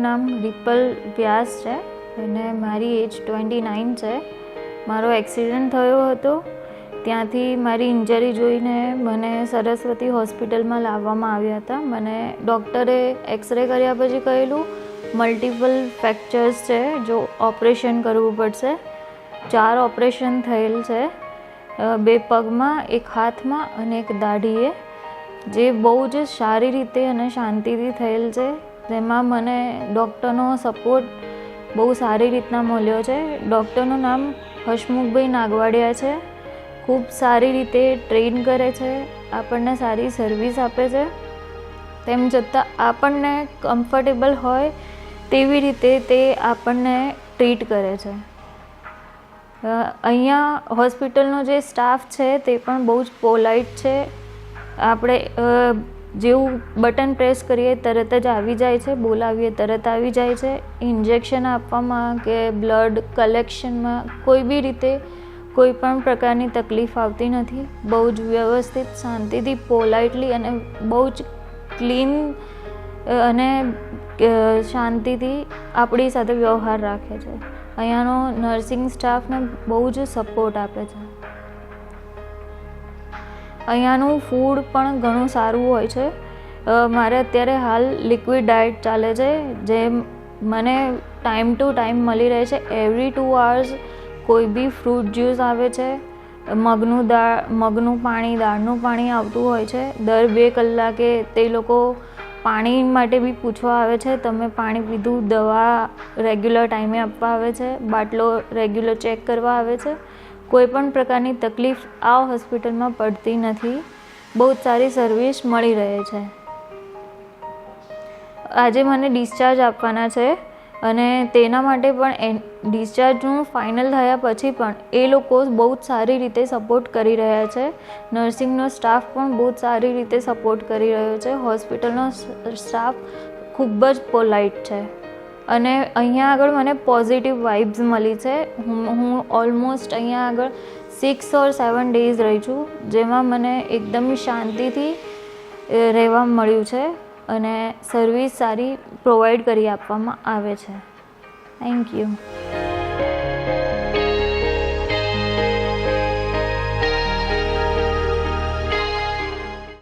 નામ રિપલ વ્યાસ છે અને મારી એજ 29 છે. મારો એક્સિડન્ટ થયો હતો. ત્યાંથી મારી ઇન્જરી જોઈને મને સરસ્વતી હોસ્પિટલમાં લાવવામાં આવ્યા હતા. મને ડૉક્ટરે એક્સરે કર્યા પછી કહેલું મલ્ટિપલ ફ્રેક્ચર્સ છે, જો ઓપરેશન કરવું પડશે. 4 ઓપરેશન થયેલ છે, 2 પગમાં, 1 હાથમાં અને 1 દાઢીએ, જે બહુ જ સારી રીતે અને શાંતિથી થયેલ છે. જેમાં મને ડૉક્ટરનો સપોર્ટ બહુ સારી રીતના મળ્યો છે. ડૉક્ટરનું નામ હસમુખભાઈ નાગવાડિયા છે. ખૂબ સારી રીતે ટ્રેન કરે છે, આપણને સારી સર્વિસ આપે છે. તેમ છતાં આપણને કમ્ફર્ટેબલ હોય તેવી રીતે તે આપણને ટ્રીટ કરે છે. અહીંયા હોસ્પિટલનો જે સ્ટાફ છે તે પણ બહુ જ પોલાઇટ છે. આપણે જેવું બટન પ્રેસ કરીએ તરત જ આવી જાય છે, બોલાવીએ તરત આવી જાય છે. ઇન્જેક્શન આપવામાં કે બ્લડ કલેક્શનમાં કોઈ બી રીતે કોઈ પણ પ્રકારની તકલીફ આવતી નથી. બહુ જ વ્યવસ્થિત, શાંતિથી, પોલાઇટલી અને બહુ જ ક્લીન અને શાંતિથી આપણી સાથે વ્યવહાર રાખે છે. અહીંયાનો નર્સિંગ સ્ટાફને બહુ જ સપોર્ટ આપે છે. અહીંયાનું ફૂડ પણ ઘણું સારું હોય છે. મારે અત્યારે હાલ લિક્વિડ ડાયટ ચાલે છે, જે મને ટાઈમ ટુ ટાઈમ મળી રહે છે. એવરી 2 hours કોઈ બી ફ્રૂટ જ્યુસ આવે છે, મગનું પાણી, દાળનું પાણી આવતું હોય છે. દર 2 કલાકે તે લોકો પાણી માટે બી પૂછવા આવે છે, તમે પાણી પીધું, દવા રેગ્યુલર ટાઈમે આપવા આવે છે, બાટલો રેગ્યુલર ચેક કરવા આવે છે. કોઈ પણ પ્રકારની તકલીફ આ હોસ્પિટલમાં પડતી નથી. બહુ જ સારી સર્વિસ મળી રહે છે. આજે મને ડિસ્ચાર્જ આપવાના છે અને તેના માટે પણ ડિસ્ચાર્જનું ફાઇનલ થયા પછી પણ એ લોકો બહુ જ સારી રીતે સપોર્ટ કરી રહ્યા છે. નર્સિંગનો સ્ટાફ પણ બહુ જ સારી રીતે સપોર્ટ કરી રહ્યો છે. હોસ્પિટલનો સ્ટાફ ખૂબ જ પોલાઇટ છે અને અહીંયા આગળ મને પોઝિટિવ વાઇબ્સ મળી છે. હું ઓલમોસ્ટ અહીંયા આગળ 6 or 7 days રહી છું, જેમાં મને એકદમ શાંતિથી રહેવા મળ્યું છે અને સર્વિસ સારી પ્રોવાઈડ કરી આપવામાં આવે છે. Thank you.